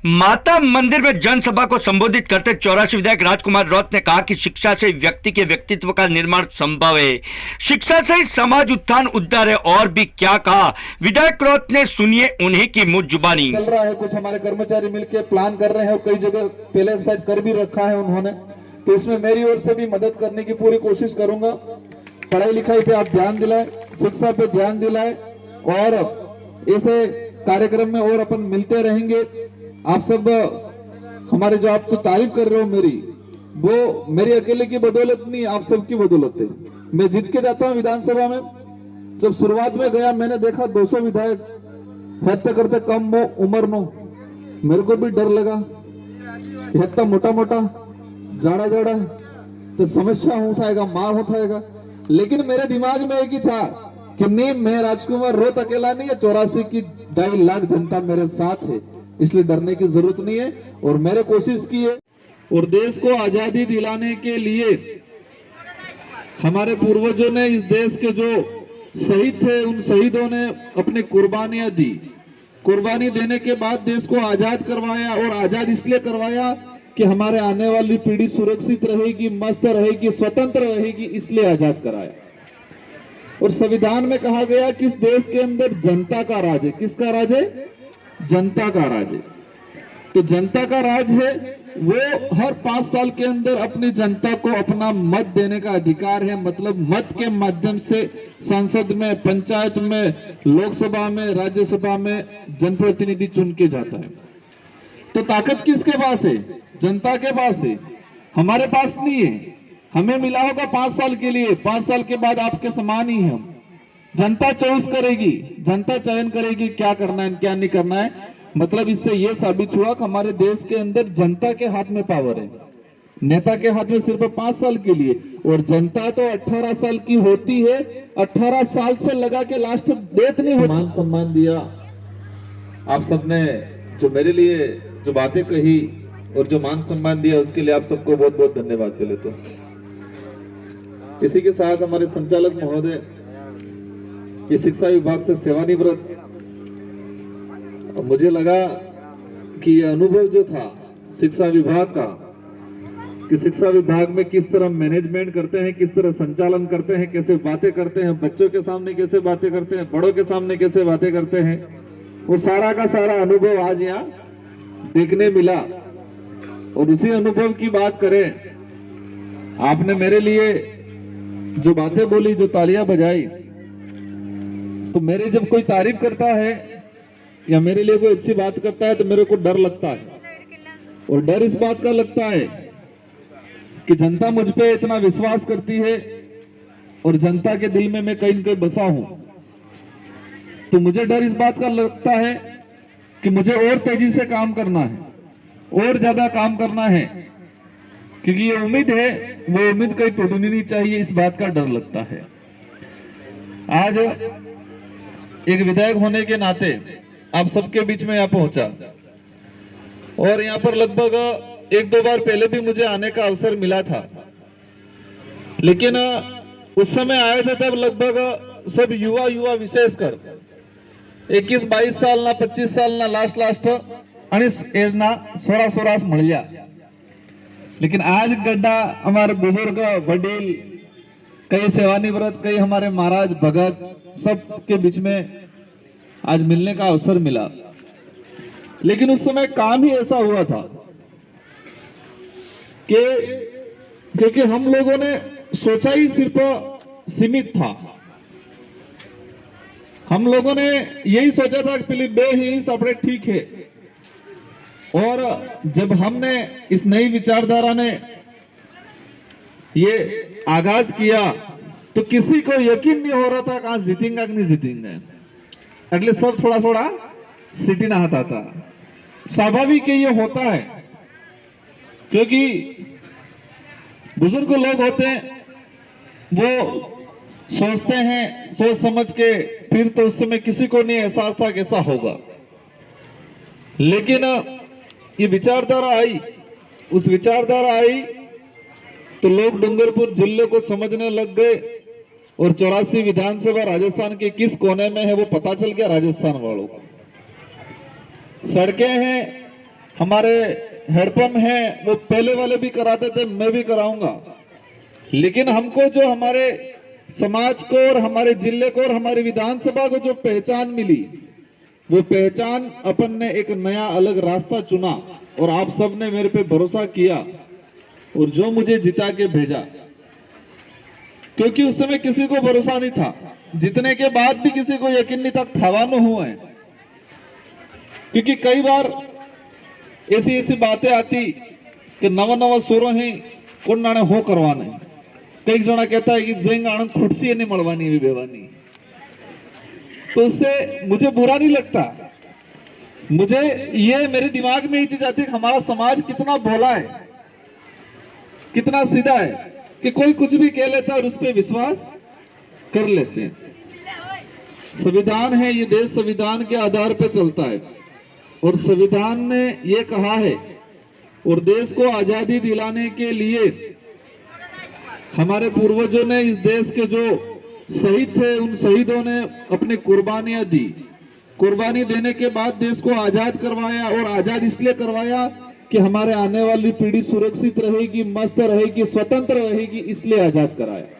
माता मंदिर में जनसभा को संबोधित करते 84 विधायक राजकुमार रौत ने कहा कि शिक्षा से व्यक्ति के व्यक्तित्व का निर्माण संभव है, शिक्षा से ही समाज उत्थान उद्धार है। और भी क्या कहा विधायक रौत ने, सुनिए उन्हीं की मुझ जुबानी। चल रहा है, कुछ हमारे कर्मचारी मिलकर प्लान कर रहे हैं और कई जगह पहले शायद कर भी रखा है उन्होंने, तो इसमें मेरी ओर से भी मदद करने की पूरी कोशिश करूंगा। पढ़ाई लिखाई पे आप ध्यान दिलाएं, शिक्षा पे ध्यान दिलाएं और ऐसे कार्यक्रम में और अपन मिलते रहेंगे। आप सब हमारे जो आप तो तारीफ कर रहे हो मेरी, वो मेरी अकेले की बदौलत नहीं, आप सबकी बदौलत है। मैं जीत के जाता हूँ विधानसभा में। जब शुरुआत में गया मैंने देखा 200 विधायक हत्या करते कम उम्र नो, मेरे को भी डर लगा हत्या मोटा मोटा जाड़ा जाड़ा तो समस्या उठाएगा, मार उठाएगा। लेकिन मेरे दिमाग में एक ही था कि नहीं, मैं राजकुमार रौत अकेला नहीं है, 84 की 2.5 लाख जनता मेरे साथ है, इसलिए डरने की जरूरत नहीं है। और मैंने कोशिश की है। और देश को आजादी दिलाने के लिए हमारे पूर्वजों ने, इस देश के जो शहीद थे, उन शहीदों ने अपनी कुर्बानियां दी। कुर्बानी देने के बाद देश को आजाद करवाया, और आजाद इसलिए करवाया कि हमारे आने वाली पीढ़ी सुरक्षित रहेगी, मस्त रहेगी, स्वतंत्र रहेगी, इसलिए आजाद कराया। और संविधान में कहा गया कि इस देश के अंदर जनता का राज है। किसका राज है? जनता का राज है। तो जनता का राज है, वो हर 5 साल के अंदर अपनी जनता को अपना मत देने का अधिकार है। मतलब मत के माध्यम से संसद में, पंचायत में, लोकसभा में, राज्यसभा में जनप्रतिनिधि चुन के जाता है। तो ताकत किसके पास है? जनता के पास है, हमारे पास नहीं है। हमें मिला होगा 5 साल के लिए, 5 साल के बाद आपके समान ही हम। जनता चॉइस करेगी, जनता चयन करेगी क्या करना है क्या नहीं करना है। मतलब इससे यह साबित हुआ कि हमारे देश के अंदर जनता के हाथ में पावर है, नेता के हाथ में सिर्फ 5 साल के लिए। और जनता तो 18 साल की होती है, 18 साल से लगा के लास्ट डेथ नहीं होती। मान सम्मान दिया आप सबने, जो मेरे लिए जो बातें कही और जो मान सम्मान दिया, उसके लिए आप सबको बहुत बहुत धन्यवाद चले। तो इसी के साथ हमारे संचालक महोदय, ये शिक्षा विभाग से सेवानिवृत्त, मुझे लगा कि ये अनुभव जो था शिक्षा विभाग का, कि शिक्षा विभाग में किस तरह मैनेजमेंट करते हैं, किस तरह संचालन करते हैं, कैसे बातें करते हैं, बच्चों के सामने कैसे बातें करते हैं, बड़ों के सामने कैसे बातें करते हैं, वो सारा का सारा अनुभव आज यहाँ देखने मिला। और उसी अनुभव की बात करें, आपने मेरे लिए जो बातें बोली, जो तालियां बजाई, तो मेरे जब कोई तारीफ करता है या मेरे लिए कोई अच्छी बात करता है तो मेरे को डर लगता है। और डर इस बात का लगता है कि जनता मुझ पे इतना विश्वास करती है और जनता के दिल में मैं कहीं न कहीं बसा हूं। तो मुझे डर इस बात का लगता है कि मुझे और तेजी से काम करना है, और ज्यादा काम करना है, क्योंकि ये उम्मीद है, वो उम्मीद कहीं टूटनी नहीं चाहिए, इस बात का डर लगता है। आज एक विधायक होने के नाते आप सबके बीच में यहाँ पहुंचा, और यहाँ पर लगभग 1-2 बार पहले भी मुझे आने का अवसर मिला था। लेकिन उस समय आए थे तब लगभग सब युवा विशेषकर 21-22 साल ना 25 साल ना लास्ट आणि एज ना 16 મળ્યા। लेकिन आज गड्ढा हमारे बुजुर्ग वडील, कई सेवानिवृत्त, कई हमारे महाराज भगत, सब के बीच में आज मिलने का अवसर मिला। लेकिन उस समय काम ही ऐसा हुआ था कि क्योंकि हम लोगों ने सोचा ही सिर्फ सीमित था। हम लोगों ने यही सोचा था कि फिलिप बे ही अपने ठीक है। और जब हमने इस नई विचारधारा ने ये आगाज किया तो किसी को यकीन नहीं हो रहा था कि आज जीतेंगे कि नहीं जीतेंगे। अगले सब थोड़ा सिटी ना आता था। स्वाभाविक है, ये होता है, क्योंकि बुजुर्ग लोग होते हैं, वो सोचते हैं सोच समझ के, फिर तो उस समय किसी को नहीं एहसास था कैसा होगा। लेकिन ये विचारधारा आई, उस विचारधारा आई तो लोग डूंगरपुर जिले को समझने लग गए। और 84 विधानसभा राजस्थान के किस कोने में है वो पता चल गया राजस्थान वालों को। सड़कें हैं, हमारे हेडपंप हैं वो पहले वाले भी कराते थे, मैं भी कराऊंगा। लेकिन हमको जो हमारे समाज को और हमारे जिले को और हमारी विधानसभा को जो पहचान मिली, वो पहचान अपन ने एक नया अलग रास्ता चुना और आप सब ने मेरे पे भरोसा किया और जो मुझे जिता के भेजा। क्योंकि उस समय किसी को भरोसा नहीं था, जितने के बाद भी किसी को यकीन नहीं था थवानो हुआ है। क्योंकि कई बार ऐसी ऐसी बातें आती कि नवा नवा सोरो है कौन नाने हो करवाने। कई जना कहता है कि जेंग आनंद खुर्सी नहीं मलवानी भी बेवानी, तो उससे मुझे बुरा नहीं लगता। मुझे ये मेरे दिमाग में ये चीज आती है कि हमारा समाज कितना भोला है, कितना सीधा है कि कोई कुछ भी कह लेता है और उस पर विश्वास कर लेते हैं। संविधान है, ये देश संविधान के आधार पर चलता है और संविधान ने ये कहा है और देश को आजादी दिलाने के लिए हमारे पूर्वजों ने इस देश के जो शहीद थे उन शहीदों ने अपनी कुर्बानियां दी। कुर्बानी देने के बाद देश को आजाद करवाया और आजाद इसलिए करवाया कि हमारे आने वाली पीढ़ी सुरक्षित रहेगी, मस्त रहेगी, स्वतंत्र रहेगी, इसलिए आजाद कराया।